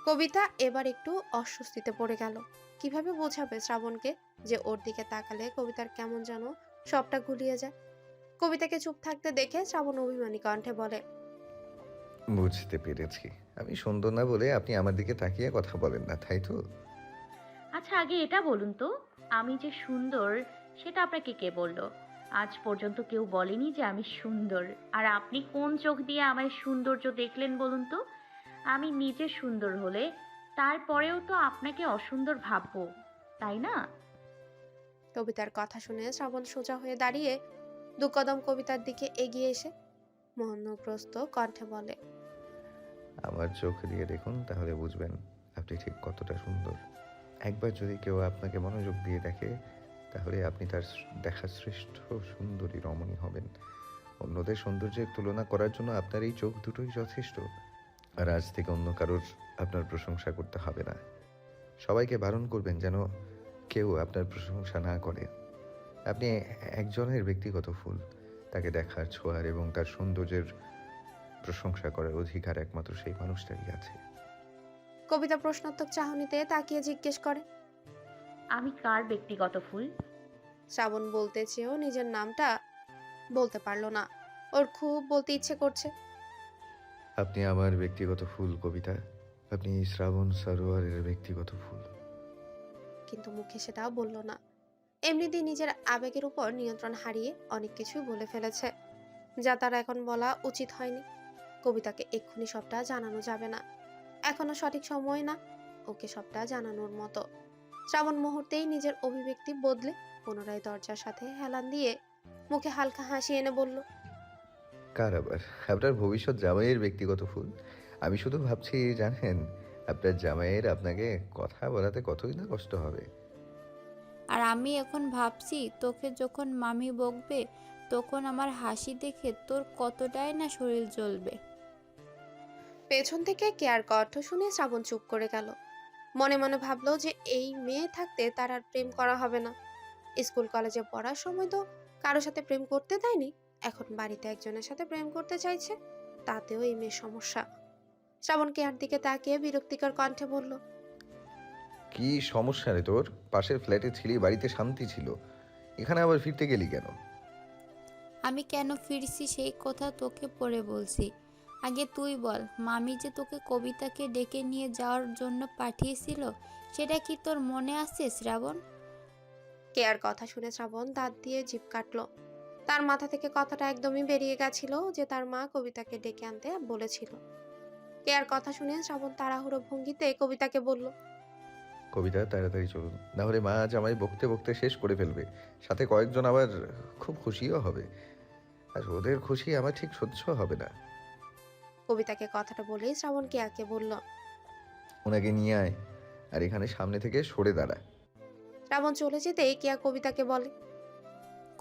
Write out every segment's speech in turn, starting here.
কবিতা এবার একটু অস্বস্তিতে পড়ে গেল। কিভাবে বোঝাবে শ্রাবণকে যে ওর দিকে তাকালে কবিতার কেমন যেন সবটা গুলিয়ে যায়। কবিতাকে চুপ থাকতে দেখে শ্রাবণ অভিমানী কণ্ঠে বলে, বুঝতে পেরেছি। আমি সুন্দর না বলে আপনি আমার দিকে তাকিয়ে কথা বলেন না, তাই তো? আচ্ছা, আগে এটা বলুন তো, আমি যে সুন্দর সেটা আপনাকে কে বলল? আজ পর্যন্ত কেউ বলেনি যে আমি সুন্দর। আর আপনি কোন চোখ দিয়ে আমায় সৌন্দর্য দেখলেন বলুন তো? আমি নিজে সুন্দর হলে তারপরেও তো আপনাকে অসুন্দর ভাববো, তাই না? কবিতার কথা শুনে শ্রাবণ সোজা হয়ে দাঁড়িয়ে দু কদম কবিতার দিকে এগিয়ে এসে মনোগ্রস্ত কণ্ঠে বলে, আমার চোখ দিয়ে দেখুন, তাহলে বুঝবেন আপনি ঠিক কতটা সুন্দর। একবার যদি কেউ আপনাকে মনোযোগ দিয়ে দেখে, তাহলে আপনি তার দেখা শ্রেষ্ঠ সুন্দরী রমণী হবেন। অন্যদের সৌন্দর্যের তুলনা করার জন্য আপনার এই চোখ দুটোই যথেষ্ট। আর আজ থেকে অন্য কারোর আপনার প্রশংসা করতে হবে না। সবাইকে বারণ করবেন যেন কেউ আপনার প্রশংসা না করে। আপনি একজনের ব্যক্তিগত ফুল। তাকে দেখার, ছোঁয়ার এবং তার সৌন্দর্যের প্রশংসা করার অধিকার একমাত্র সেই মানুষটারই আছে। কবিতা প্রশ্নোত্তর চাহনিতে তাকিয়ে জিজ্ঞেস করে। আমি কার ব্যক্তিগত ফুল? শ্রাবণ বলতে চেয়েও নিজের নামটা বলতে পারলো না। ওর খুব বলতে ইচ্ছে করছে, আপনি আমার ব্যক্তিগত ফুল কবিতা। আপনি শ্রাবণ সরোয়ারের ব্যক্তিগত ফুল। কিন্তু মুখে সেটাও বলল না। এমনিতেই নিজের আবেগের উপর নিয়ন্ত্রণ হারিয়ে অনেক কিছুই বলে ফেলেছে, যা তার এখন বলা উচিত হয়নি। কবিতাকে এক্ষুনি সবটা জানানো যাবে না, এখনো সঠিক সময় না ওকে সবটা জানানোর মতো। শ্রাবণ মুহূর্তেই নিজের অভিব্যক্তি বদলে পুনরায় দরজার সাথে হেলান দিয়ে মুখে হালকা হাসি এনে বলল, কার আবার? আপনার ভবিষ্যৎ জামাইয়ের ব্যক্তিগত ফুল। আমি শুধু ভাবছি, জানেন, আপনার জামাইয়ের আপনাকে কথা বলাতে কতই না কষ্ট হবে। আর আমি এখন ভাবছি তোকে যখন মামি বকবে তখন আমার হাসি দেখে তোর কতটাই না শরীর জ্বলবে। পেছন থেকে কেয়ার কণ্ঠ শুনে শ্রাবণ চুপ করে গেল। মনে মনে ভাবলো যে এই মেয়ে থাকতে তার আর প্রেম করা হবে না। স্কুল কলেজে পড়ার সময় তো কারোর সাথে প্রেম করতে দেয়নি, এখন বাড়িতে একজনের সাথে প্রেম করতে চাইছে, তাতেও এই মেয়ের সমস্যা। শ্রাবণ কেয়ার দিকে তাকিয়ে বিরক্তিকর কণ্ঠে বলল, কি সমস্যা রে তোর? পাশের ফ্ল্যাটে ছিলি, বাড়িতে শান্তি ছিল, এখানে আবার ফিরতে গেলি কেন? আমি কেন ফিরছি সেই কথা তোকে পরে বলছি। আগে তুই বল, মামি যে তোকে কবিতাকে ডেকে নিয়ে যাওয়ার জন্য পাঠিয়েছিল সেটা কি তোর মনে আছে শ্রাবণ? কেয়ার কথা শুনে শ্রাবণ দাঁত দিয়ে জিভ কাটলো। তার মাথা থেকে কথাটা একদমই বেরিয়ে গেছিল যে তার মা কবিতাকে ডেকে আনতে বলেছিল। কেয়ার কথা শুনে শ্রাবণ তাড়াহুড়ো ভঙ্গিতে কবিতাকে বলল, কবিতা, তাড়াতাড়ি চলুন, না হলে মা আজ আমায় বকতে বকতে শেষ করে ফেলবে। সাথে কয়েকজন আবার খুব খুশিও হবে, আর ওদের খুশি আমার ঠিক সহ্য হবে না। কবিতাকে কথাটা বলেই শ্রাবণ কেয়াকে বলল। ওনাকে নিয়ে আয়, আর এখানে সামনে থেকে সরে দাঁড়া। শ্রাবণ চলে যেতেই কেয়া কবিতাকে বলে,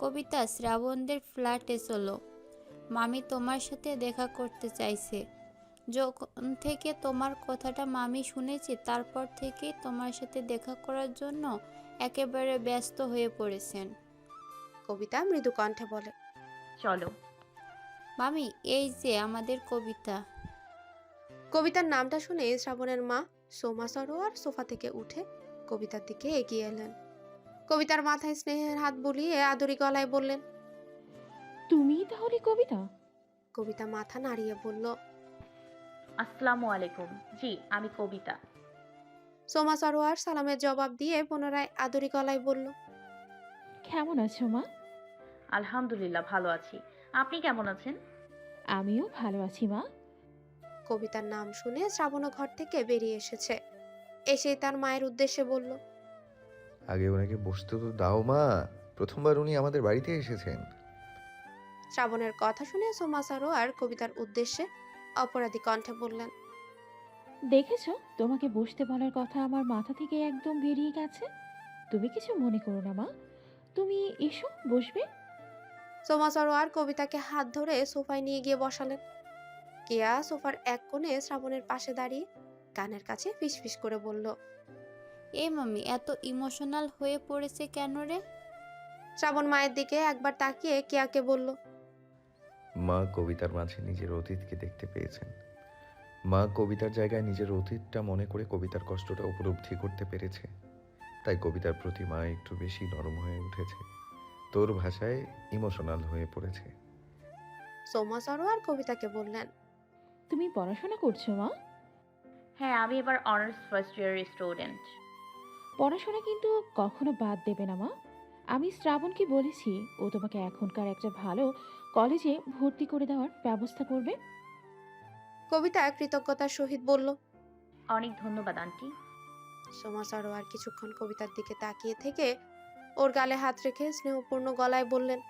কবিতা, শ্রাবণদের ফ্ল্যাটে চলো, মামি তোমার সাথে দেখা করতে চাইছে। যখন থেকে তোমার কথাটা মামি শুনেছে তারপর থেকেই তোমার সাথে দেখা করার জন্য একেবারে ব্যস্ত হয়ে পড়েছেন। কবিতা মৃদু কণ্ঠে বলে। চলো। মামি, এই যে আমাদের কবিতা। কবিতার নামটা শুনে শ্রাবণের মা সোমা সরোয়ার সোফা থেকে উঠে কবিতার দিকে এগিয়ে এলেন। কবিতার মাথায় স্নেহের হাত বুলিয়ে আদুরি গলায় বললেন। তুমিই তাহলে কবিতা? কবিতা মাথা নাড়িয়ে বলল, আসসালামু আলাইকুম। জি, আমি কবিতা। সোমা সরোয়ার সালামের জবাব দিয়ে পুনরায় আদুরি গলায় বলল, কেমন আছো মা? আলহামদুলিল্লাহ, ভালো আছি। আপনি কেমন আছেন? আমিও ভালো আছি মা। কবিতার নাম শুনে শ্রাবণ ঘর থেকে বেরিয়ে এসেছে। এসেই তার মায়ের উদ্দেশ্যে বলল, আগে ওনাকে বসতে তো দাও মা, প্রথমবার উনি আমাদের বাড়িতে এসেছেন। শ্রাবণের কথা শুনে সোমা সরোয়ার কবিতার উদ্দেশ্যে অপরাধী কণ্ঠে বললেন, দেখেছো, তোমাকে বসতে বলার কথা আমার মাথা থেকে একদম বেরিয়ে গেছে। তুমি কিছু মনে করো না মা, তুমি এসো, বসবে। সোমা সরোয়ার কবিতাকে হাত ধরে সোফায় নিয়ে গিয়ে বসালেন। কেয়া সোফার এক কোণে শ্রাবণের পাশে দাঁড়িয়ে কানের কাছে ফিসফিস করে বলল। এ মামি এত ইমোশনাল হয়ে পড়েছে কেন রে? শ্রাবণ মায়ের দিকে একবার তাকিয়ে কেয়াকে বলল, মা কবিতার মাঝে নিজের অতীতকে দেখতে পেয়েছেন। মা কবিতার জায়গায় নিজের অতীতটা মনে করে কবিতার কষ্টটা উপলব্ধি করতে পেরেছে, তাই কবিতার প্রতি মা একটু বেশি নরম হয়ে উঠেছে, তোর ভাষায় ইমোশনাল হয়ে পড়েছে। সোমা সরোয়ার কবিতাকে বললেন, তুমি পড়াশোনা করছো মা? হ্যাঁ, আমি এবার অনার্স ফার্স্ট ইয়ারের স্টুডেন্ট। পড়াশোনা কিন্তু কখনো বাদ দেবে না মা। আমি শ্রাবণকে বলেছি ও তোমাকে এখনকার একটা ভালো কলেজে ভর্তি করে দেওয়ার ব্যবস্থা করবে। কবিতা কৃতজ্ঞতার সহিত বলল। অনেক ধন্যবাদ আন্টি। সোমা সরোয়ার কিছুক্ষণ কবিতার দিকে তাকিয়ে থেকে ওর গালে হাত রেখে স্নেহপূর্ণ গলায় বললেন,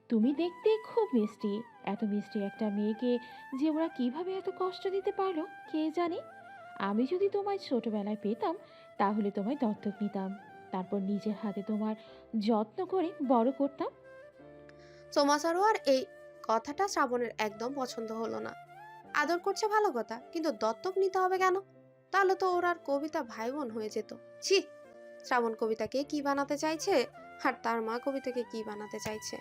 তুমি দেখতে খুব মিষ্টি। এত মিষ্টি একটা মেয়েকে যে ওরা কিভাবে এত কষ্ট দিতে পারলো কে জানে। আমি যদি তোমায় ছোটবেলায় পেতাম তাহলে তোমায় দত্তক নিতাম, তারপর নিজের হাতে তোমার যত্ন করে বড় করতাম। সোমা সরোয়ার এই কথাটা শ্রাবণের একদম পছন্দ হলো না। আদর করছে ভালো কথা, কিন্তু দত্তক নিতে হবে কেন? তাহলে তো ওর আর কবিতা ভাই বোন হয়ে যেত। ছি, শ্রাবণ কবিতাকে কি বানাতে চাইছে আর তার মা কবিতাকে কি বানাতে চাইছে।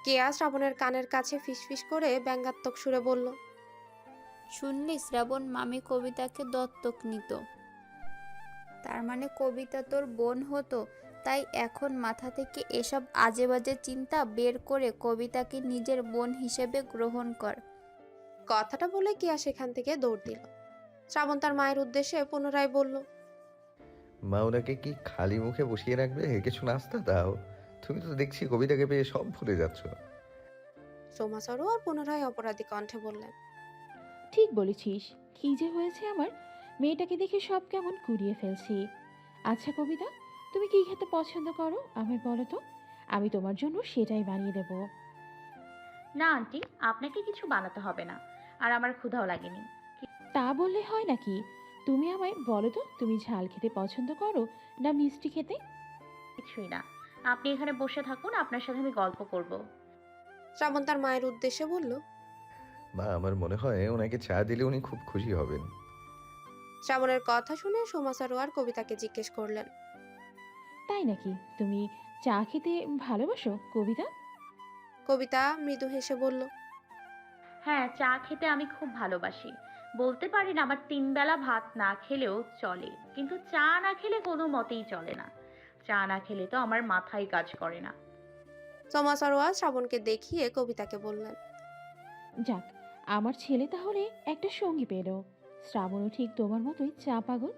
কেয়া শ্রাবণের কানের কাছে ফিসফিস করে ব্যঙ্গাত্মক সুরে বলল, শুনলি শ্রাবণ, মামি কবিতাকে দত্তক নিত। তার মানে কবিতা তোর বোন হতো। তাই এখন মাথা থেকে এসব আজে বাজে চিন্তা বের করে কবিতাকে নিজের বোন হিসেবে গ্রহণ কর। কথাটা বলে কেয়া সেখান থেকে দৌড় দিল। শ্রাবণ তার মায়ের উদ্দেশ্যে পুনরায় বলল, মা ওনাকে কি খালি মুখে বসিয়ে রাখবে? কিছু নাস্তা দাও। তুমি তো দেখছি কবিতাকে পেয়ে সব ভুলে যাচ্ছ। সোমা সরোয়ার পুনরায় অপরাধী কণ্ঠে বললেন, ঠিক বলেছিস, কি যে হয়েছে আমার, মেয়েটাকে দেখে সব কেমন কুড়িয়ে ফেলছি। আচ্ছা কবিতা, তুমি কি খেতে পছন্দ করো আমায় বলো তো, আমি তোমার জন্য সেটাই বানিয়ে দেব। না আন্টি, আপনাকে কিছু বানাতে হবে না, আর আমার ক্ষুধাও লাগেনি। তা বললে হয় নাকি? তুমি আমায় বলো তো, তুমি ঝাল খেতে পছন্দ করো না মিষ্টি খেতে? কিছুই না, আপনি এখানে বসে থাকুন, আপনার সাথে আমি গল্প করব। শ্রাবণ তার মায়ের উদ্দেশ্যে বলল। মা, আমার মনে হয় ওনাকে চা দিলে উনি খুব খুশি হবেন। শ্রাবণের কথা শুনে সোমা সরোয়ার কবিতাকে জিজ্ঞেস করলেন, তাই নাকি? তুমি চা খেতে ভালোবাসো কবিতা? কবিতা মৃদু হেসে বলল, হ্যাঁ, চা খেতে আমি খুব ভালোবাসি। বলতে পারেন আমার 3 বেলা ভাত না খেলেও চলে, কিন্তু চা না খেলে কোনো মতেই চলে না। চা না খেলে তো আমার মাথায় কাজ করে না। সোমা সরোয়ার শ্রাবণকে দেখিয়ে কবিতাকে বললেন, যাক, আমার ছেলে তাহলে একটা সঙ্গী পেল। শ্রাবণও ঠিক তোমার মতোই চা পাগল।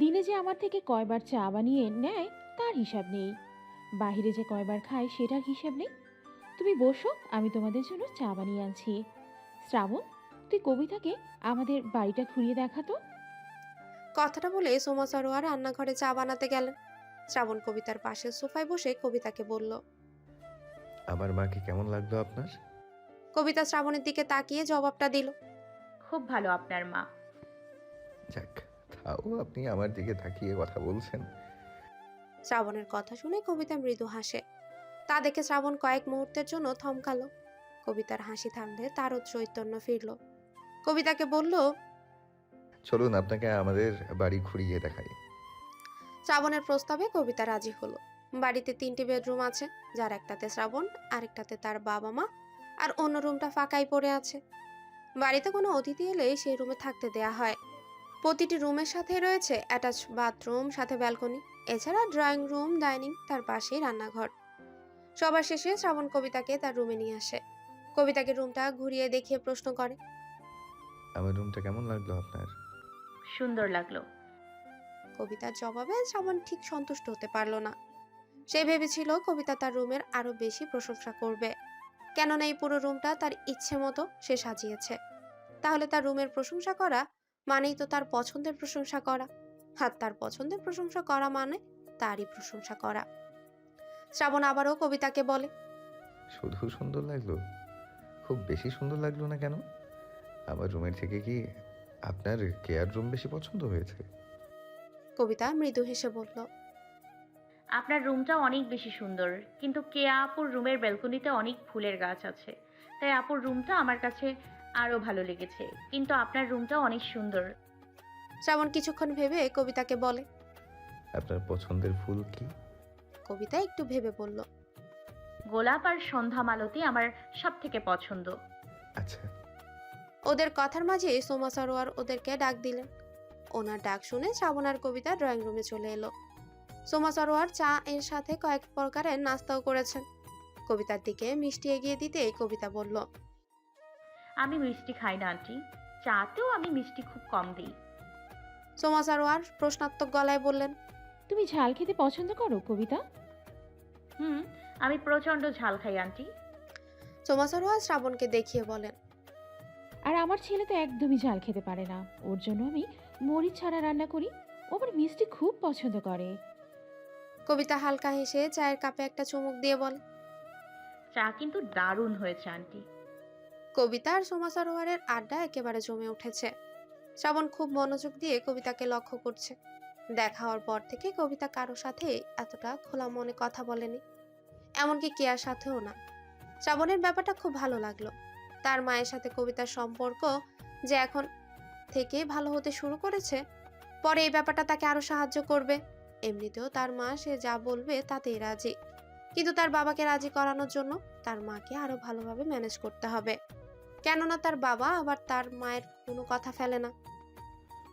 দিনে যে আমার থেকে কয়বার চা বানিয়ে নেয় তার হিসাব নেই, বাইরে যে কয়বার খায় সেটার হিসাব নেই। তুমি বসো, আমি তোমাদের জন্য চা বানিয়ে আনছি। শ্রাবণ, তুই কবিতাকে আমাদের বাড়িটা ঘুরিয়ে দেখাতো। কথাটা বলে সোমা সরোয়ার রান্নাঘরে চা বানাতে গেলেন। শ্রাবণ কবিতার পাশের সোফায় বসে কবিতাকে বলল। আমার মাকে কেমন লাগলো আপনার? কবিতা শ্রাবণের দিকে তাকিয়ে জবাবটা দিল। খুব ভালো আপনার মা। যাক, তাও আপনি আমার দিকে তাকিয়ে কথা বলছেন। শ্রাবণের কথা শুনে কবিতা মৃদু হাসে। তা দেখে শ্রাবণ কয়েক মুহূর্তের জন্য থমকালো। কবিতার হাসি থামলে তারও চৈতন্য ফিরল। কবিতাকে বলল, চলুন আপনাকে আমাদের বাড়ি ঘুরিয়ে দেখাই। শ্রাবণের প্রস্তাবে কবিতা রাজি হলো। বাড়িতে 3টি বেডরুম আছে, যার একটাতে শ্রাবণ, আরেকটাতে তার বাবা মা, আর অন্য রুমটা ফাঁকাই পড়ে আছে। বাড়িতে কোনো অতিথি এলে সেই রুমে থাকতে দেয়া হয়। প্রতিটি রুমের সাথে রয়েছে অ্যাটাচ বাথরুম, সাথে ব্যালকনি, এছাড়া ড্রয়িং রুম, ডাইনিং, তার পাশেই রান্নাঘর। সবার শেষে শ্রাবণ কবিতাকে তার রুমে নিয়ে আসে। কবিতাকে রুমটা ঘুরিয়ে দেখিয়ে প্রশ্ন করে, আমার রুমটা কেমন লাগলো আপনার? সুন্দর লাগলো। কবিতার জবাবে শ্রাবণ ঠিক সন্তুষ্ট হতে পারল না। সে ভেবেছিল কবিতা তার রুমের আরো বেশি প্রশংসা করবে, কেননা এই পুরো রুমটা তার ইচ্ছে মতো সে সাজিয়েছে। তাহলে তার রুমের প্রশংসা করা মানেই তো তার পছন্দের প্রশংসা করা, আর তার পছন্দের প্রশংসা করা মানে তারই প্রশংসা করা। শ্রাবণ আবারও কবিতাকে বলে, শুধু সুন্দর লাগলো? খুব বেশি সুন্দর লাগলো না কেন? আমার রুমের থেকে কি আপনার কেয়ার রুম বেশি পছন্দ হয়েছে? কবিতা মৃদু হেসে বলল, আপনার রুমটা অনেক বেশি সুন্দর, কিন্তু কেয়া আপুর রুমের ব্যালকনিতে অনেক ফুলের গাছ আছে, তাই আপুর রুমটা আমার কাছে আরো ভালো লেগেছে, কিন্তু আপনার রুমটা অনেক সুন্দর। শ্রাবণ কিছুক্ষণ ভেবে কবিতাকে বলে। আপনার পছন্দের ফুল কি? কবিতা একটু ভেবে বলল, গোলাপ আর সন্ধ্যা মালতী আমার সব থেকে পছন্দ। আচ্ছা, ওদের কথার মাঝে সোমা সরোয়ার ওদেরকে ডাক দিলেন। ওনার ডাক শুনে শ্রাবণ আর কবিতা ড্রয়িং রুমে চলে এলো। সোমা সরোয়ার চা এর সাথে কয়েক প্রকারের নাস্তাও করেছেন। কবিতার দিকে মিষ্টি এগিয়ে দিতেই কবিতা বলল, আমি মিষ্টি খাই না আন্টি, চাতেও আমি মিষ্টি খুব কম দিই। সোমা সরোয়ার প্রশ্নাত্মক গলায় বললেন, তুমি ঝাল খেতে পছন্দ করো কবিতা? হুম, আমি প্রচণ্ড ঝাল খাই আন্টি। সোমা সরোয়ার শ্রাবণকে দেখিয়ে বলেন, আর আমার ছেলে তো একদমই ঝাল খেতে পারে না, ওর জন্য আমি মরিচ ছাড়া রান্না করি। ও আবার মিষ্টি খুব পছন্দ করে। কবিতা হালকা হেসে চায়ের কাপে একটা চুমুক দিয়ে বলে। চা কিন্তু দারুণ হয়েছে আন্টি। কবিতা আর সোমা সরোয়ারের আড্ডা একেবারে জমে উঠেছে। শ্রাবণ খুব মনোযোগ দিয়ে কবিতাকে লক্ষ্য করছে। দেখা হওয়ার পর থেকে কবিতা কারো সাথে এতটা খোলা মনে কথা বলেনি, এমনকি কেয়ার সাথেও না। শ্রাবণের ব্যাপারটা খুব ভালো লাগলো। তার মায়ের সাথে কবিতার সম্পর্ক যে এখন থেকে ভালো হতে শুরু করেছে, পরে এই ব্যাপারটা তাকে আরো সাহায্য করবে। এমনিতেও তার মা সে যা বলবে তাতেই রাজি, কিন্তু তার বাবাকে রাজি করানোর জন্য তার মাকে আরো ভালোভাবে ম্যানেজ করতে হবে, কেননা তার বাবা আবার তার মায়ের কোনো কথা ফেলে না।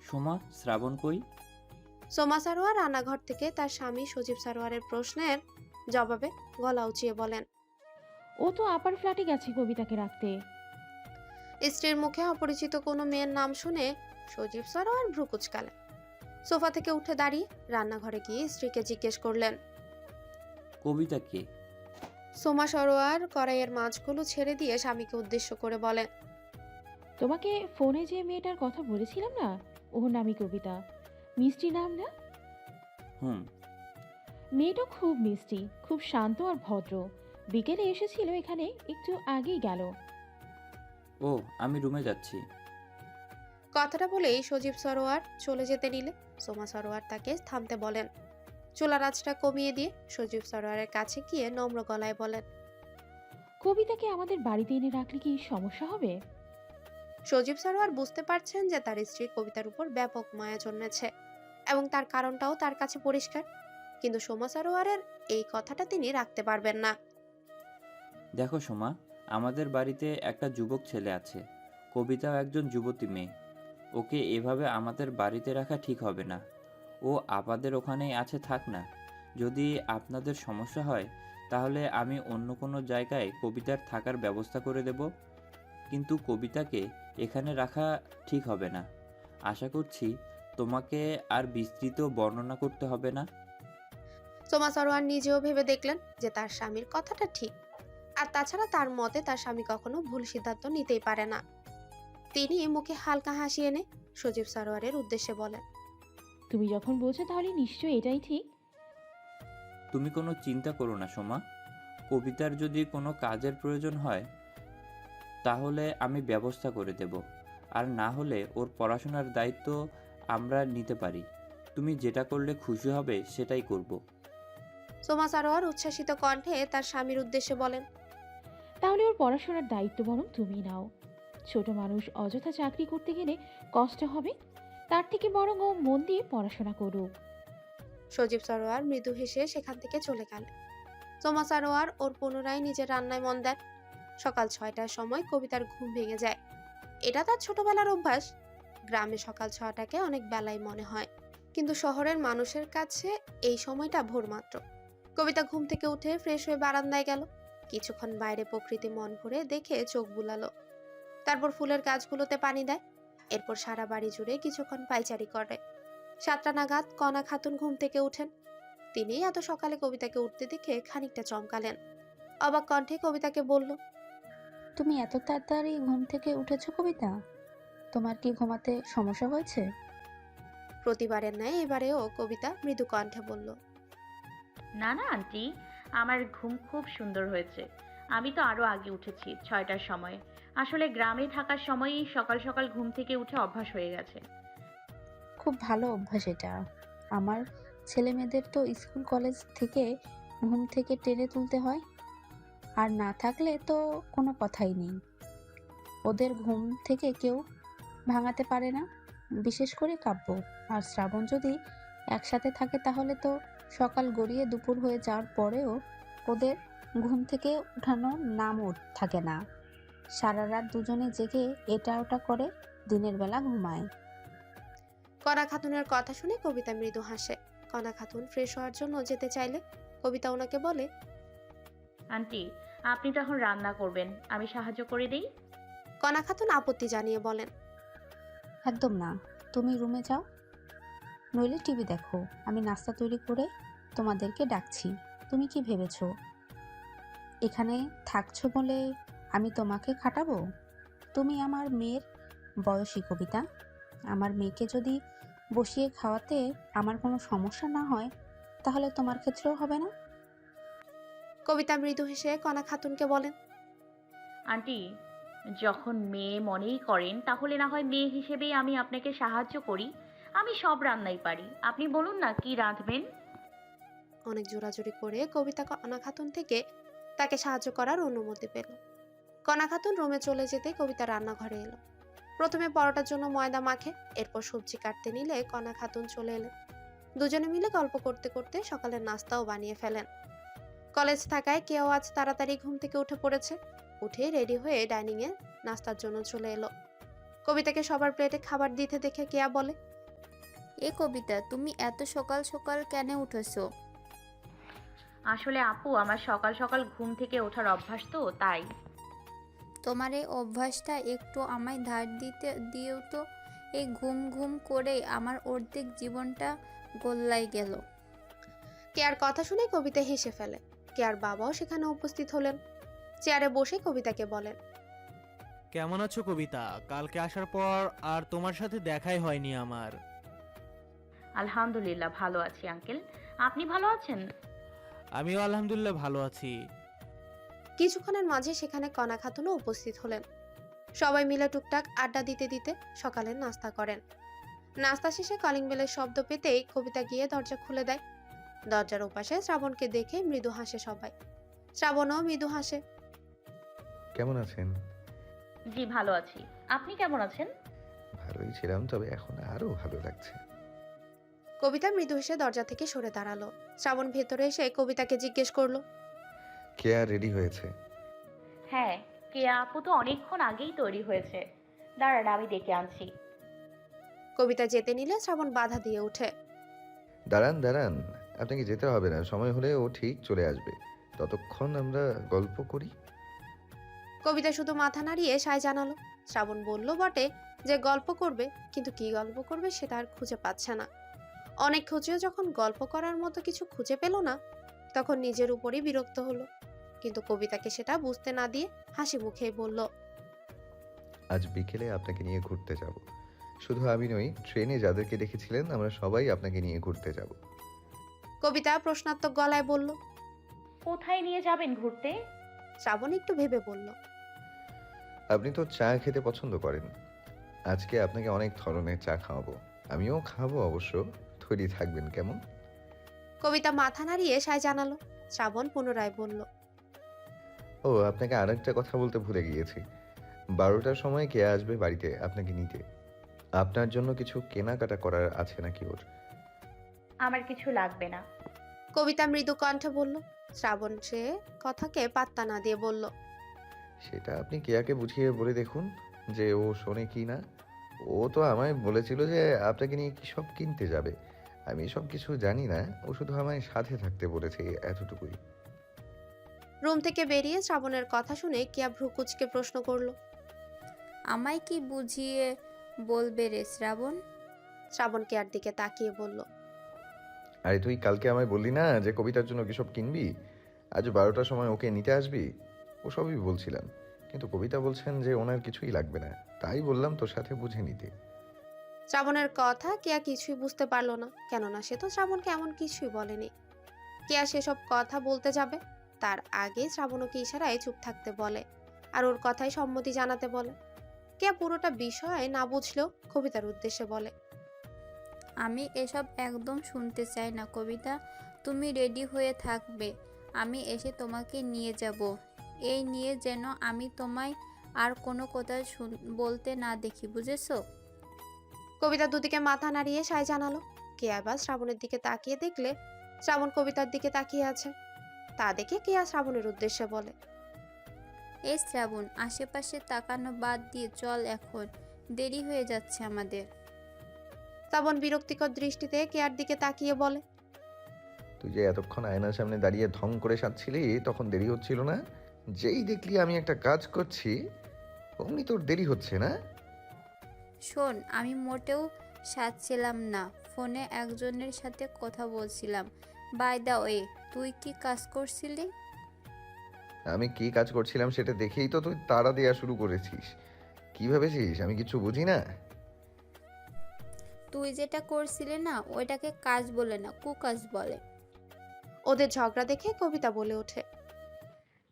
সোমা, শ্রাবণ কই? সোমা সারোয়ার রান্নাঘর থেকে তার স্বামী সজীব সারোয়ারের প্রশ্নের জবাবে গলা উঁচিয়ে বলেন। ও তো আপার ফ্ল্যাটে গেছে কবিতাকে রাখতে। স্ত্রীর মুখে অপরিচিত কোনো মেয়ের নাম শুনে সজীব সারোয়ার ভ্রু কুঁচকালেন। সোফা থেকে উঠে দাঁড়িয়ে রান্নাঘরে গিয়ে স্ত্রীকে জিজ্ঞেস করলেন। কবিতা কে? সোমা সরোয়ার কড়াইয়ের মাছগুলো ছেড়ে দিয়ে স্বামীকে উদ্দেশ্য করে বলেন, তোমাকে ফোনে যে মেয়েটার কথা বলেছিলাম না, ওর নামই কবিতা। মিষ্টি নাম না? হুম। মেয়েটা খুব মিষ্টি, খুব শান্ত আর ভদ্র। বিকেলে এসেছিল, এখানে একটু আগেই গেল। ও, আমি রুমে যাচ্ছি। কথাটা বলেই সজীব সরোয়ার চলে যেতে নিলে সোমা সরোয়ার তাকে থামতে বলেন। চুলার আঁচটা কমিয়ে দিয়ে সজীব সরোয়ারের কাছে গিয়ে নম্র গলায় বলেন, কবিতাকে আমাদের বাড়িতে এনে রাখলে কি সমস্যা হবে? সজীব সরোয়ার বুঝতে পারছেন যে তার স্ত্রীর কবিতার উপর ব্যাপক মায়া জন্মেছে এবং তার কারণটাও তার কাছে পরিষ্কার, কিন্তু সোমা সরোয়ারের এই কথাটা তিনি রাখতে পারবেন না। দেখো সোমা, আমাদের বাড়িতে একটা যুবক ছেলে আছে, কবিতাও একজন যুবতী মেয়ে। ওকে এভাবে আমাদের বাড়িতে রাখা ঠিক হবে না। ও আপাদের ওখানেই আছে, থাক না। যদি আপনাদের সমস্যা হয় তাহলে আমি অন্য কোনো জায়গায় কবিতার থাকার ব্যবস্থা করে দেব, কিন্তু কবিতাকে এখানে রাখা ঠিক হবে না। আশা করছি তোমাকে আর বিস্তৃত বর্ণনা করতে হবে না। সোমা সরোয়ার নিজেও ভেবে দেখলেন যে তার স্বামীর কথাটা ঠিক, আর তাছাড়া তার মতে তার স্বামী কখনো ভুল সিদ্ধান্ত নিতেই পারে না। তিনি মুখে হালকা হাসি এনে সজীব সরোয়ারের উদ্দেশ্যে বলেন, তুমি যখন বলছো তাহলে নিশ্চয়ই এটাই ঠিক। তুমি কোনো চিন্তা করো না সোমা, কবিতার যদি কোনো কাজের প্রয়োজন হয় তাহলে আমি ব্যবস্থা করে দেব, আর না হলে ওর পড়াশোনার দায়িত্ব আমরা নিতে পারি। তুমি যেটা করলে খুশি হবে সেটাই করব। সোমা সরোয়ার উচ্ছ্বাসিত কণ্ঠে তার স্বামীর উদ্দেশ্যে বলেন, তাহলে ওর পড়াশোনার দায়িত্ব বরং তুমি নাও। ছোট মানুষ অযথা চাকরি করতে গেলে কষ্ট হবে, তার থেকে বরং ও মন দিয়ে পড়াশোনা করুক। সজীব সরোয়ার মৃদু হেসে সেখান থেকে চলে গেলেন। সোমা সরোয়ার ওর পুনরায় নিজের রান্নায় মন দেন। সকাল 6টার সময় কবিতার ঘুম ভেঙে যায়। এটা তার ছোটবেলার অভ্যাস। গ্রামে সকাল 6টাকে অনেক বেলায় মনে হয়, কিন্তু শহরের মানুষের কাছে এই সময়টা ভোর মাত্র। কবিতা ঘুম থেকে উঠে ফ্রেশ হয়ে বারান্দায় গেল। কিছুক্ষণ বাইরে প্রকৃতি মন ভরে দেখে চোখ বুলালো, তারপর ফুলের গাছগুলোতে পানি দেয়। এরপর সারা বাড়ি জুড়ে কিছুক্ষণ পায়চারি করে। 7টা নাগাদ কণা খাতুন ঘুম থেকে উঠেন। তিনি এত সকালে কবিতাকে উঠতে দেখে খানিকটা চমকালেন। অবাক কণ্ঠে কবিতাকে বলল, তুমি এত তাড়াতাড়ি ঘুম থেকে উঠেছো কবিতা? তোমার কি ঘুমাতে সমস্যা হয়েছে? প্রতিবারের ন্যায় এবারেও কবিতা মৃদু কণ্ঠে বলল, না না আন্টি, আমার ঘুম খুব সুন্দর হয়েছে। আমি তো আরো আগে উঠেছি, 6টার সময়। আসলে গ্রামে থাকার সময়ই সকাল সকাল ঘুম থেকে উঠে অভ্যাস হয়ে গেছে। খুব ভালো অভ্যাস এটা। আমার ছেলে মেয়েদের তো স্কুল কলেজ থেকে ঘুম থেকে টেনে তুলতে হয়, আর না থাকলে তো কোনো কথাই নেই। ওদের ঘুম থেকে কেউ ভাঙাতে পারে না, বিশেষ করে কাব্য আর শ্রাবণ যদি একসাথে থাকে তাহলে তো সকাল গড়িয়ে দুপুর হয়ে যাওয়ার পরেও ওদের ঘুম থেকে উঠানোর নামও থাকে না। সারা রাত দুজনে জেগে এটা ওটা করে দিনের বেলা ঘুমায়। কণা খাতুনের কথা শুনে কবিতা মৃদু হাসে। কণা খাতুন ফ্রেশ হওয়ার জন্য যেতে চাইলে কবিতা ওনাকে বলে, আন্টি, আপনি তো এখন রান্না করবেন, আমি সাহায্য করে দেই। কণা খাতুন আপত্তি জানিয়ে বলেন, একদম না, তুমি রুমে যাও, নইলে টিভি দেখো। আমি নাস্তা তৈরি করে তোমাদেরকে ডাকছি। তুমি কি ভেবেছো এখানে থাকছো বলে আমি তোমাকে খাটাবো? তুমি আমার মেয়ের বয়সী কবিতা। আমার মেয়েকে যদি বসিয়ে খাওয়াতে আমার কোনো সমস্যা না হয়, তাহলে তোমার ক্ষেত্রেও হবে না? কবিতা মৃদু হেসে কণা খাতুনকে বলেন, আন্টি, যখন মেয়ে মনেই করেন তাহলে না হয় মেয়ে হিসেবেই আমি আপনাকে সাহায্য করি। আমি সব রান্নাই পারি, আপনি বলুন না কি রাঁধবেন। অনেক জোরাজুরি করে কবিতা কণা খাতুন থেকে তাকে সাহায্য করার অনুমতি পেল। কণা খাতুন রুমে চলে যেতে কবিতা রান্নাঘরে এলো। প্রথমে পরোটার জন্য ময়দা মাখে, এরপর সবজি কাটতে নিলে কণা খাতুন চলে এলেন। দুজনে মিলে গল্প করতে করতে সকালের নাস্তাও বানিয়ে ফেলেন। কলেজ থাকায় কেউ আজ তাড়াতাড়ি ঘুম থেকে উঠে পড়েছে। উঠে রেডি হয়ে ডাইনিং এ নাস্তার জন্য চলে এলো। কবিতাকে সবার প্লেটে খাবার দিতে দেখে কেয়া বলে, এ কবিতা, তুমি এত সকাল সকাল কেন উঠেছো? আসলে আপু, আমার সকাল সকাল ঘুম থেকে ওঠার অভ্যাস তো, তাই। তোমার এই অভ্যাসটা একটু আমায় ধার দিও তো। এই ঘুম ঘুম করেই আমার অর্ধেক জীবনটা গোল্লাই গেল। কেয়ার কথা শুনে কবিতা হেসে ফেলে। কেয়ার বাবাও সেখানে উপস্থিত হলেন। চেয়ারে বসে কবিতাকে বলেন, কেমন আছো কবিতা? কালকে আসার পর আর তোমার সাথে দেখাই হয়নি আমার। আলহামদুলিল্লাহ ভালো আছি আঙ্কেল, আপনি ভালো আছেন? আমিও আলহামদুলিল্লাহ ভালো আছি। কিছুক্ষণের মাঝে সেখানে কণা খাতুনও উপস্থিত হলেন। সবাই মিলে টুকটাক আড্ডা দিতে দিতে সকালের নাস্তা করেন। নাস্তা শেষে কলিং বেলের শব্দ পেতেই কবিতা গিয়ে দরজা খুলে দেয়। দরজার ওপাশে শ্রাবণকে দেখে মৃদু হাসে সবাই। শ্রাবণও মৃদু হাসে। কেমন আছেন? জি ভালো আছি, আপনি কেমন আছেন? ভালোই ছিলাম, তবে এখন আরো ভালো লাগছে। কবিতা মৃদু হেসে দরজা থেকে সরে দাঁড়ালো। শ্রাবণ ভেতরে এসে কবিতাকে জিজ্ঞেস করলো, কে আর রেডি হয়েছে? হ্যাঁ, কেয়া আপু তো অনেকক্ষণ আগেই তৈরি হয়েছে, দাঁড়ান আমি ডেকে আনছি। কবিতা যেতে নিলে শ্রাবণ বাধা দিয়ে ওঠে। দাঁড়ান দাঁড়ান, আপনাকে যেতে হবে না, সময় হলে ও ঠিক চলে আসবে। ততক্ষণ আমরা গল্প করি। কবিতা শুধু মাথা নাড়িয়ে সায় জানালো। শ্রাবণ বলল বটে যে গল্প করবে, কিন্তু কি গল্প করবে সেটা আর খুঁজে পাচ্ছে না। অনেক খুঁজেও যখন গল্প করার মতো কিছু খুঁজে পেল না, তখন নিজের উপরই বিরক্ত হলো। কিন্তু কবিতাকে সেটা বুঝতে না দিয়ে হাসি মুখেই বলল, আজ বিকেলে আপনাকে নিয়ে ঘুরতে যাব। শুধু আমি নই, ট্রেনে যাদেরকে দেখেছিলেন আমরা সবাই আপনাকে নিয়ে ঘুরতে যাব। কবিতা প্রশ্নাত্মক গলায় বলল। কোথায় নিয়ে যাবেন ঘুরতে? শ্রাবণ একটু ভেবে বলল, আপনি তো চা খেতে পছন্দ করেন, আজকে আপনাকে অনেক ধরনের চা খাওয়াবো। আমিও খাবো অবশ্য, তৈরি থাকবেন কেমন? কবিতা মাথা নাড়িয়ে সায় জানালো। শ্রাবণ পুনরায় বলল, ও, আপনাকে আরেকটা কথা বলতে ভুলে গিয়েছি। 12টার সময় কে আসবে বাড়িতে আপনাকে নিতে? আপনার জন্য কিছু কেনাকাটা করার আছে নাকি ওর? আমার কিছু লাগবে না। কবিতা মৃদু কণ্ঠে বলল। শ্রাবণ সে কথাকে পাত্তা না দিয়ে বলল, সেটা আপনি কেয়াকে বুঝিয়ে বলে দেখুন যে ও শোনে কি না। ও তো আমায় বলেছিল যে আপনাকে নিয়ে কি সব কিনতে যাবে। আমি সব কিছু জানি না, ও শুধু আমায় সাথে থাকতে বলেছে, এতটুকুই। রুম থেকে বেরিয়ে শ্রাবণের কথা শুনে কিয়া ভ্রু কুচকে প্রশ্ন করলো, আমায় কি বুঝিয়ে বলবে রে শ্রাবণ? শ্রাবণ কেয়ার দিকে তাকিয়ে বলল, আরে তুই কালকে আমায় বললি না যে কবিতার জন্য কি সব কিনবি, আজ 12টার সময় ওকে নিতে আসবি? ও সবই বলছিলাম, কিন্তু কবিতা বলছেন যে ওনার কিছুই লাগবে না, তাই বললাম তোর সাথে বুঝে নিতে। শ্রাবণের কথা কেয়া কিছুই বুঝতে পারলো না, কেননা সে তো শ্রাবণকে এমন কিছুই বলেনি। কেয়া সেসব কথা বলতে যাবে তার আগে শ্রাবণ ওকে ইশারায় চুপ থাকতে বলে, আর ওর কথায় সম্মতি জানাতে বলে। কেয়া পুরোটা বিষয় না বুঝলেও কবিতার উদ্দেশ্যে বলে, আমি এসব একদম শুনতে চাই না কবিতা। তুমি রেডি হয়ে থাকবে, আমি এসে তোমাকে নিয়ে যাব। এই নিয়ে যেন আমি তোমায় আর কোনো কথা বলতে না দেখি, বুঝেছো? কবিতা দুদিকে মাথা নাড়িয়ে সায় জানালো। কেয়া এবার শ্রাবণের দিকে তাকিয়ে দেখলে শ্রাবণ কবিতার দিকে তাকিয়ে আছে। তা দেখে কেয়া শ্রাবণের উদ্দেশ্যে বলে, এই শ্রাবণ, আশেপাশে তাকানো বাদ দিয়ে চল এখন, দেরি হয়ে যাচ্ছে আমাদের। শ্রাবণ বিরক্তিকর দৃষ্টিতে কেয়ার দিকে তাকিয়ে বলে, তুই যে এতক্ষণ আয়নার সামনে দাঁড়িয়ে ঢং করে সাজছিলি তখন দেরি হচ্ছিল না? যেই দেখলি আমি একটা কাজ করছি অমনি তোর দেরি হচ্ছে না? শোন, আমি মোটেও সাজছিলাম না, ফোনে একজনের সাথে কথা বলছিলাম। বাই দা ওয়ে, তুই কি কাজ করছিলি? আমি কি কাজ করছিলাম সেটা দেখেই তো তুই তাড়া দেওয়া শুরু করেছিস। কি ভেবেছিস আমি কিছু বুঝি না? তুই যেটা করছিলি না, ওইটাকে কাজ বলে না, কুকাজ বলে। ওদের ঝগড়া দেখে কবিতা বলে ওঠে,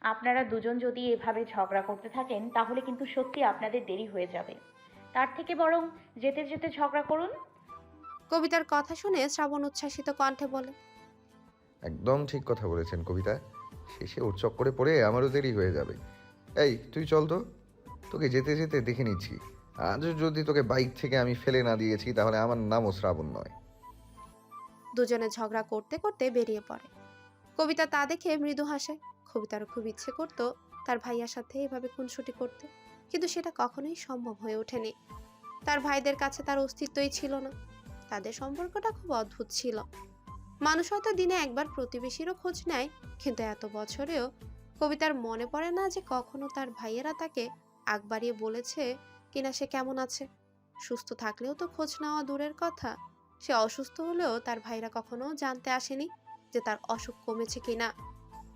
আপনারা দুজন যদি এভাবে ঝগড়া করতে থাকেন তাহলে কিন্তু সত্যি আপনাদের দেরি হয়ে যাবে। তার থেকে বরং যেতে যেতে ঝগড়া করুন। কবিতার কথা শুনে শ্রাবণ উচ্ছ্বাসিত কণ্ঠে বলে, একদম ঠিক কথা বলেছেন কবিতা। শেষে ওর চক্করে পড়ে আমারও দেরি হয়ে যাবে। এই তুই চল তো, তোকে যেতে যেতে দেখে নিচ্ছি। আজও যদি তোকে বাইক থেকে আমি ফেলে না দিয়েছি তাহলে আমার নামও শ্রাবণ নয়। দুজনে ঝগড়া করতে করতে বেরিয়ে পড়ে। কবিতা তা দেখে মৃদু হাসে। কবিতারও খুব ইচ্ছে করত তার ভাইয়ার সাথে এভাবে খুনসুটি করতে, কিন্তু সেটা কখনোই সম্ভব হয়ে ওঠেনি। তার ভাইদের কাছে তার অস্তিত্বই ছিল না। তাদের সম্পর্কটা খুব অদ্ভুত ছিল। মানুষ হয়তো দিনে একবার প্রতিবেশীরও খোঁজ নেয়, কিন্তু এত বছরেও কবিতার মনে পড়ে না যে কখনো তার ভাইয়েরা তাকে আগ বাড়িয়ে বলেছে কিনা সে কেমন আছে। সুস্থ থাকলেও তো খোঁজ নেওয়া দূরের কথা, সে অসুস্থ হলেও তার ভাইরা কখনো জানতে আসেনি যে তার অসুখ কমেছে কিনা।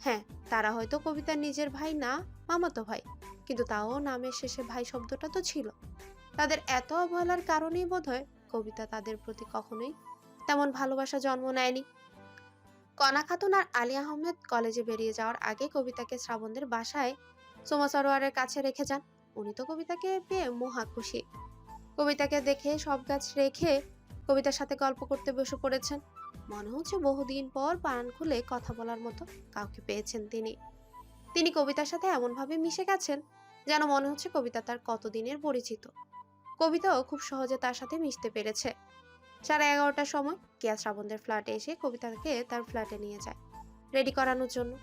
হ্যাঁ, তারা হয়তো কবিতার নিজের ভাই না, মামাতো ভাই, কিন্তু তাও নামের শেষে ভাই শব্দটা তো ছিল। তাদের এত অবহেলার কারণেই বোধহয় কবিতা তাদের প্রতি কখনোই তেমন ভালোবাসা জন্ম নেয়নি। কণা খাতুন আর আলী আহমেদ কলেজে বেরিয়ে যাওয়ার আগে কবিতাকে শ্রাবণদের বাসায় সোমা সরোয়ারের কাছে রেখে যান। উনি তো কবিতাকে পেয়ে মহা খুশি। কবিতাকে দেখে সব গাছ রেখে কবিতার সাথে গল্প করতে বসে পড়েছেন। মনে হচ্ছে বহুদিন পর প্রাণ খুলে কথা বলার মতো কাউকে পেয়েছেন তিনি। তিনি কবিতার সাথে এমনভাবে মিশে গেছেন যেন মনে হচ্ছে কবিতা তার কতদিনের পরিচিত। কবিতাও খুব সহজে তার সাথে মিশতে পেরেছে। 11:30টার সময় কেয়া শ্রাবণদের ফ্ল্যাটে এসে কবিতাকে তার ফ্ল্যাটে নিয়ে যায় রেডি করানোর জন্য।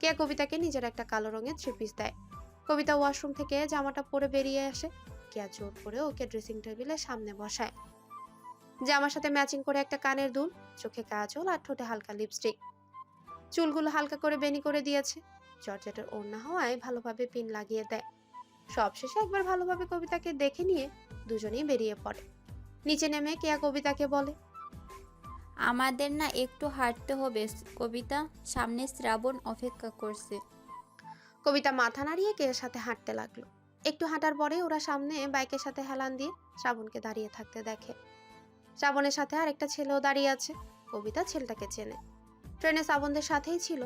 কেয়া কবিতাকে নিজের একটা কালো রঙের থ্রি পিস দেয়। কবিতা ওয়াশরুম থেকে জামাটা পরে বেরিয়ে আসে। কেয়া জোর করে ওকে ড্রেসিং টেবিলের সামনে বসায়। জামার সাথে ম্যাচিং করে একটা কানের দুল, চোখে কাজল আর ঠোঁটে হালকা লিপস্টিক। চুলগুলো হালকা করে বেনি করে দিয়েছে। জর্জেটের ওড়না হওয়ায় ভালোভাবে পিন লাগিয়ে দেয়। সবশেষে একবার ভালোভাবে কবিতাকে দেখে নিয়ে দুজনেই বেরিয়ে পড়ে। নিচে নেমে কেয়া কবিতাকে বলে, আমাদের না একটু হাঁটতে হবে কবিতা, সামনে শ্রাবণ অপেক্ষা করছে। কবিতা মাথা নাড়িয়ে কেয়ার সাথে হাঁটতে লাগলো। একটু হাঁটার পরে ওরা সামনে বাইকের সাথে হেলান দিয়ে শ্রাবণকে দাঁড়িয়ে থাকতে দেখে। শ্রাবণের সাথে আর একটা ছেলেও দাঁড়িয়ে আছে। কবিতা ছেলেটাকে চেনে, ট্রেনে শ্রাবণদের সাথেই ছিল।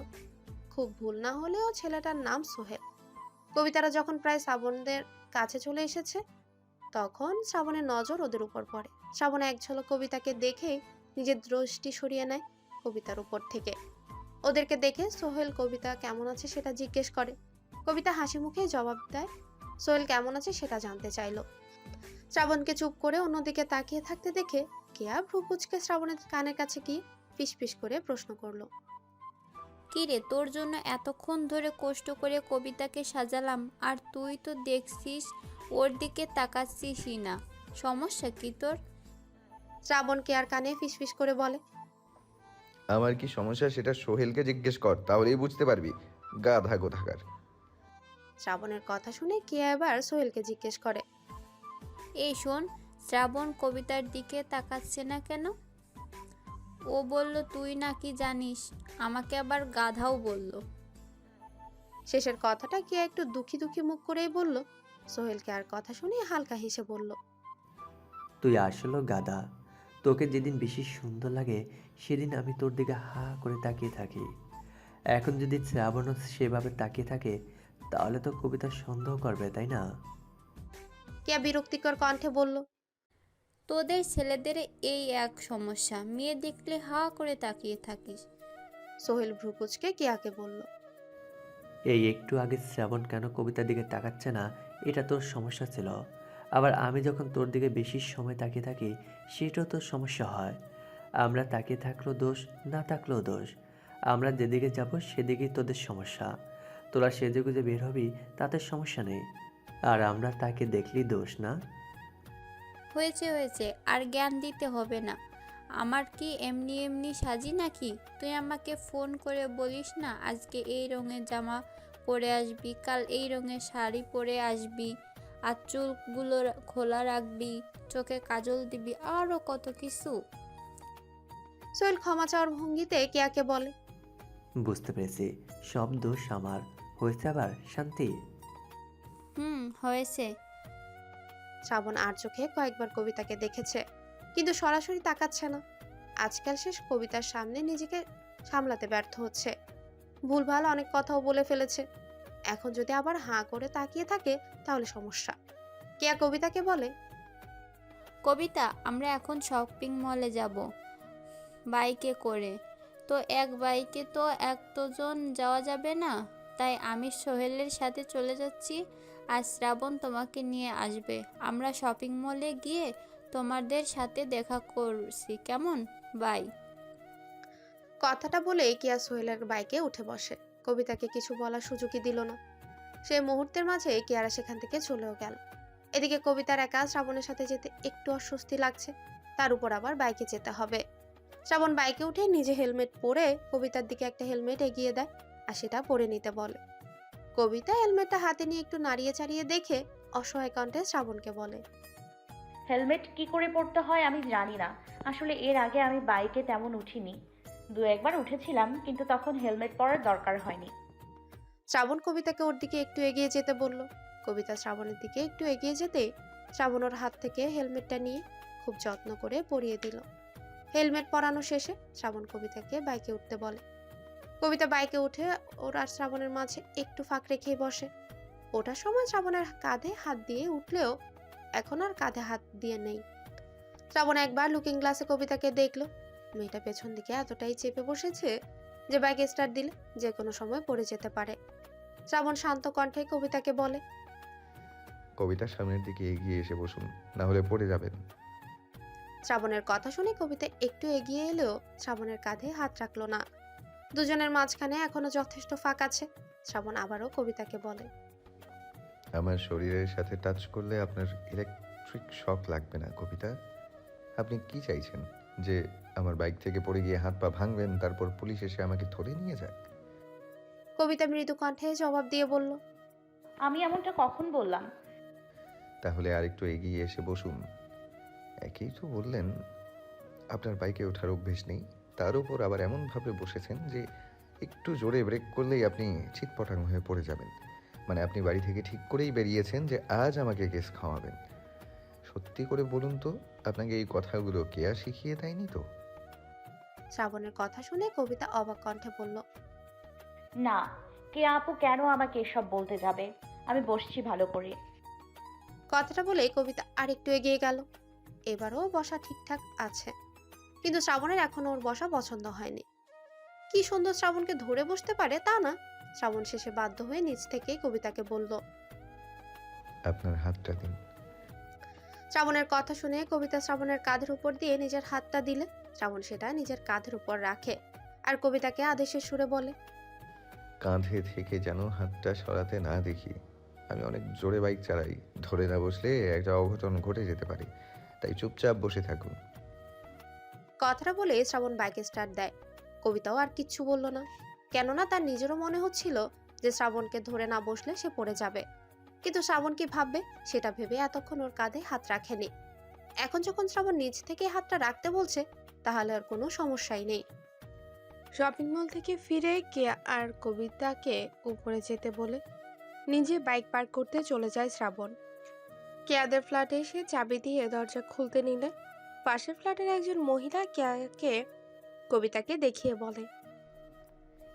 খুব ভুল না হলেও ছেলেটার নাম সোহেল। কবিতারা যখন প্রায় শ্রাবণদের কাছে চলে এসেছে তখন শ্রাবণের নজর ওদের উপর পড়ে। শ্রাবণ এক ঝলক কবিতাকে দেখে নিজের দৃষ্টি সরিয়ে নেয় কবিতার উপর থেকে। ওদেরকে দেখে সোহেল কবিতা কেমন আছে সেটা জিজ্ঞেস করে। কবিতা হাসি মুখে জবাব দেয় সোহেল কেমন আছে সেটা জানতে চাইলো। শ্রাবণকে চুপ করে অন্যদিকে তাকিয়ে থাকতে দেখে কেয়া ভ্রু কুঁচকে শ্রাবণের কানের কাছে গিয়ে ফিসফিস করে প্রশ্ন করলো, কিরে, তোর জন্য এতক্ষণ ধরে কষ্ট করে কবিতাকে সাজালাম আর তুই তো দেখছিস ওর দিকে তাকাচ্ছিসই না, সমস্যা কি তোর? শ্রাবণ কেয়ার কানে ফিসফিস করে বলে, আমার কি সমস্যা সেটা সোহেলকে জিজ্ঞেস কর, তাহলেই বুঝতে পারবি। গাধা কোথাকার। শ্রাবণের কথা শুনে কেয়া এবার সোহেলকে জিজ্ঞেস করে, এই শোন, শ্রাবণ কবিতার দিকে তাকাচ্ছে না কেন? ও বলল তুই নাকি জানিস, আমাকে আবার গাধাও বলল। শেষের কথাটা কেয়া একটু দুঃখী দুঃখী মুখ করেই বলল। সোহেলকে আর কথা শুনে হালকা হেসে বলল, তুই আসলে গাধা। তোকে যেদিন বেশি সুন্দর লাগে সেদিন আমি তোর দিকে হা করে তাকিয়ে থাকি। এখন যদি শ্রাবণও সেভাবে তাকিয়ে থাকে তাহলে তো কবিতা সন্দেহ করবে, তাই না? কেয়া বিরক্তিকর কণ্ঠে বলল, তোদের ছেলেদের এই এক সমস্যা, মেয়ে দেখলে হা করে তাকিয়ে থাকিস। সোহেল ভ্রু কুঁচকে কেয়াকে বলল, এই একটু আগে শ্রাবণ কেন কবিতার দিকে তাকাচ্ছে না এটা তোর সমস্যা ছিল। আবার আমি যখন তোর দিকে বেশি সময় তাকিয়ে থাকি সেটাও তোর সমস্যা হয়। আমরা তাকিয়ে থাকলেও দোষ, না থাকলেও দোষ। আমরা যেদিকে যাব সেদিকেই তোদের সমস্যা। তোরা সেজেগুজে বের হবি, তাতে সমস্যা নেই। আর আমরা তাকে দেখলেই দোষ না? হয়েছে হয়েছে, আর জ্ঞান দিতে হবে না। আমার কি এমনি এমনি সাজি নাকি? তুই আমাকে ফোন করে বলিস না আজকে এই রঙের জামা পরে আসবি, কাল এই রঙের শাড়ি পরে আসবি, আর চুলগুলো খোলা রাখবি, চোখে কাজল দিবি, আরও কত কিছু। সোহেল ক্ষমা চাওয়ার ভঙ্গিতে কেয়াকে বলে, বুঝতে পেরেছি, সব দোষ আমার। হয়েছে আবার শান্তি? হয়েছে। শ্রাবণ আর চোখে কয়েকবার কবিতাকে দেখেছে, কিন্তু সরাসরি তাকাচ্ছে না। আজকাল শেষ কবিতার সামনে নিজেকে সামলাতে ব্যর্থ হচ্ছে। ভুলভাল অনেক কথাও বলে ফেলেছে। এখন যদি আবার হাঁ করে তাকিয়ে থাকে তাহলে সমস্যা। কেয়া কবিতাকে বলে, কবিতা, আমরা এখন শপিং মলে যাব বাইকে করে। তো এক বাইকে তো একজন যাওয়া যাবে না, তাই আমি সোহেলের সাথে চলে যাচ্ছি, আর শ্রাবণ তোমাকে নিয়ে আসবে। আমরা শপিং মলে গিয়ে তোমাদের সাথে দেখা করছি, কেমন? বাই। কথাটা বলে কেয়া সোহেলের বাইকে উঠে বসে। কবিতাকে কিছু বলার সুযোগই দিল না। সে মুহূর্তের মাঝে কেয়ারা সেখান থেকে চলেও গেল। এদিকে কবিতার একা শ্রাবণের সাথে যেতে একটু অস্বস্তি লাগছে, তার উপর আবার বাইকে যেতে হবে। শ্রাবণ বাইকে উঠে নিজে হেলমেট পরে কবিতার দিকে একটা হেলমেট এগিয়ে দেয় আর সেটা পরে নিতে বলে। কবিতা হেলমেটটা হাতে নিয়ে একটু নাড়িয়ে চাড়িয়ে দেখে অসহায় কণ্ঠে শ্রাবণকে বলে, হেলমেট কি করে পরতে হয় আমি জানি না। আসলে এর আগে আমি বাইকে তেমন উঠিনি, দু একবার উঠেছিলাম, কিন্তু তখন হেলমেট পরার দরকার হয়নি। শ্রাবণ কবিতাকে ওর দিকে একটু এগিয়ে যেতে বলল। কবিতা শ্রাবণের দিকে একটু এগিয়ে যেতে শ্রাবণ ওর হাত থেকে হেলমেটটা নিয়ে খুব যত্ন করে পরিয়ে দিল। হেলমেট পরানো শেষে শ্রাবণ কবিতাকে বাইকে উঠতে বলে। কবিতা বাইকে উঠে ওর আর শ্রাবণের মাঝে একটু ফাঁক রেখেই বসে। ওটার সময় শ্রাবণের কাঁধে হাত দিয়ে উঠলেও এখন আর কাঁধে হাত দিয়ে নেই। শ্রাবণ একবার লুকিং গ্লাসে কবিতাকে দেখলো। মেয়েটা পেছন দিকে এতটাই চেপে বসেছে যে বাইক স্টার্ট দিলে যে কোনো সময় পড়ে যেতে পারে। শ্রাবণ শান্ত কণ্ঠে কবিতাকে বলে, কবিতার সামনের দিকে এগিয়ে এসে বসুন, না হলে পড়ে যাবেন। শ্রাবণের কথা শুনে কবিতা একটু এগিয়ে এলেও শ্রাবণের কাঁধে হাত রাখলো না। দুজনের মাঝখানে এখনো যথেষ্ট ফাঁক আছে। শ্রাবণ আবারও কবিতাকে বলে, আমার শরীরের সাথে টাচ করলে আপনার ইলেকট্রিক শক লাগবে না কবিতা? আপনি কি চাইছেন, যে আমার বাইক থেকে পড়ে গিয়ে হাত পা ভাঙবেন, তারপর পুলিশ এসে আমাকে ধরে নিয়ে যাক? কবিতা মৃদু কণ্ঠে জবাব দিয়ে বলল, আমি এমনটা কখন বললাম? তাহলে আরেকটু এগিয়ে এসে বসুন। একেই তো বললেন আপনার বাইকে ওঠার অভ্যেস নেই, তার উপর আবার এমনভাবে বসেছেন যে একটু জোরে ব্রেক করলেই আপনি চিৎপটাং হয়ে পড়ে যাবেন। মানে আপনি বাড়ি থেকে ঠিক করেই বেরিয়েছেন যে আজ আমাকে কেস খাওয়াবেন। সত্যি করে বলুন তো, আপনাকে এই কথাগুলো কে আর শিখিয়ে দেয়নি তো? শ্রাবণের কথা শুনে কবিতা অবাক কণ্ঠে বলল, না, কে আপু কেন আমাকে এসব বলতে যাবে? আমি বসছি ভালো করে। কথাটা বলে কবিতা আরেকটু এগিয়ে গেল। এবারও বসা ঠিকঠাক আছে, কিন্তু শ্রাবণের এখনো ওর বসা পছন্দ হয়নি। কি সুন্দর শ্রাবণকে ধরে বসতে পারে তা না। শ্রাবণ শেষে বাধ্য হয়ে নিজ থেকেই কবিতাকে বলল, আপনার হাতটা দিন। শ্রাবণের কথা শুনে কবিতা শ্রাবণের কাঁধের উপর দিয়ে নিজের হাতটা দিলে শ্রাবণ সেটা নিজের কাঁধের উপর রাখে আর কবিতাকে আদেশের সুরে বলে, কাঁধে থেকে যেন হাতটা সরাতে না দেখি। আমি অনেক জোরে বাইক চালাই, ধরে না বসলে একটা অঘটন ঘটে যেতে পারে, তাই চুপচাপ বসে থাকুন। কথাটা বলে শ্রাবণ বাইকে স্টার্ট দেয়। কবিতাও আর কিচ্ছু বলল না, কেননা তার নিজেরও মনে হচ্ছিল যে শ্রাবণকে ধরে না বসলে সে পড়ে যাবে। কিন্তু শ্রাবণ কি ভাববে সেটা ভেবে এতক্ষণ ওর কাঁধে হাত রাখেনি। এখন যখন শ্রাবণ নিজ থেকে হাতটা রাখতে বলছে তাহলে আর কোনো সমস্যাই নেই। শপিং মল থেকে ফিরে কেয়া আর কবিতাকে উপরে যেতে বলে নিজে বাইক পার্ক করতে চলে যায় শ্রাবণ। কেয়াদের ফ্ল্যাটে এসে চাবি দিয়ে দরজা খুলতে নিলে পাশের ফ্ল্যাটের একজন মহিলা কেয়াকে কবিতাকে দেখিয়ে বলে,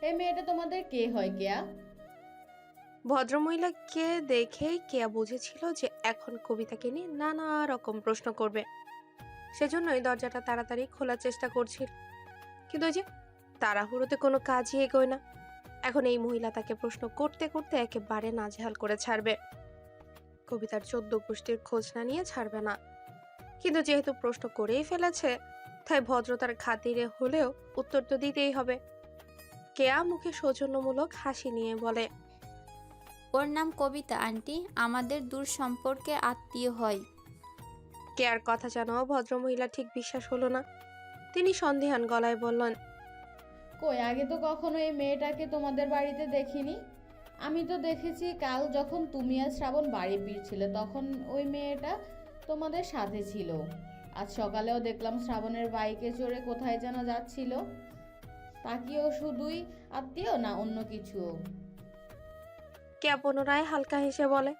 এই মেয়েটা তোমাদের কে হয় কেয়া? ভদ্রমহিলাকে দেখেই কেয়া বুঝেছিল যে এখন কবিতাকে নিয়ে নানা রকম প্রশ্ন করবে। সেজন্যই দরজাটা তাড়াতাড়ি খোলার চেষ্টা করছিল, কিন্তু ওই যে তাড়াহুড়োতে কোনো কাজই এগোয় না। এখন এই মহিলা তাকে প্রশ্ন করতে করতে একেবারে নাজেহাল করে ছাড়বে। কবিতার 14 গোষ্ঠীর খোঁজ না নিয়ে ছাড়বে না, কিন্তু যেহেতু প্রশ্ন করেই ফেলেছে তাই ভদ্রতার খাতিরে হলেও উত্তর তো দিতেই হবে। কেয়া মুখে সৌজন্যমূলক হাসি নিয়ে বলে, ওর নাম কবিতা আন্টি, আমাদের দূর সম্পর্কে আত্মীয় হয়। কেয়ার কথা জানাও ভদ্রমহিলা ঠিক বিশ্বাস হলো না। তিনি সন্দিহান গলায় বললেন, কই আগে তো কখনো এই মেয়েটাকে তোমাদের বাড়িতে দেখিনি। আমি তো দেখেছি কাল যখন তুমি আর শ্রাবণ বাড়ি ফিরছিলে তখন ওই মেয়েটা তোমাদের সাথে ছিল। আজ সকালেও দেখলাম শ্রাবণের বাইকে চড়ে কোথায় যেন যাচ্ছিল। তা কি ও শুধুই আত্মীয় না অন্য কিছু? কেয়া পুনরায় হালকা হেসে বলে,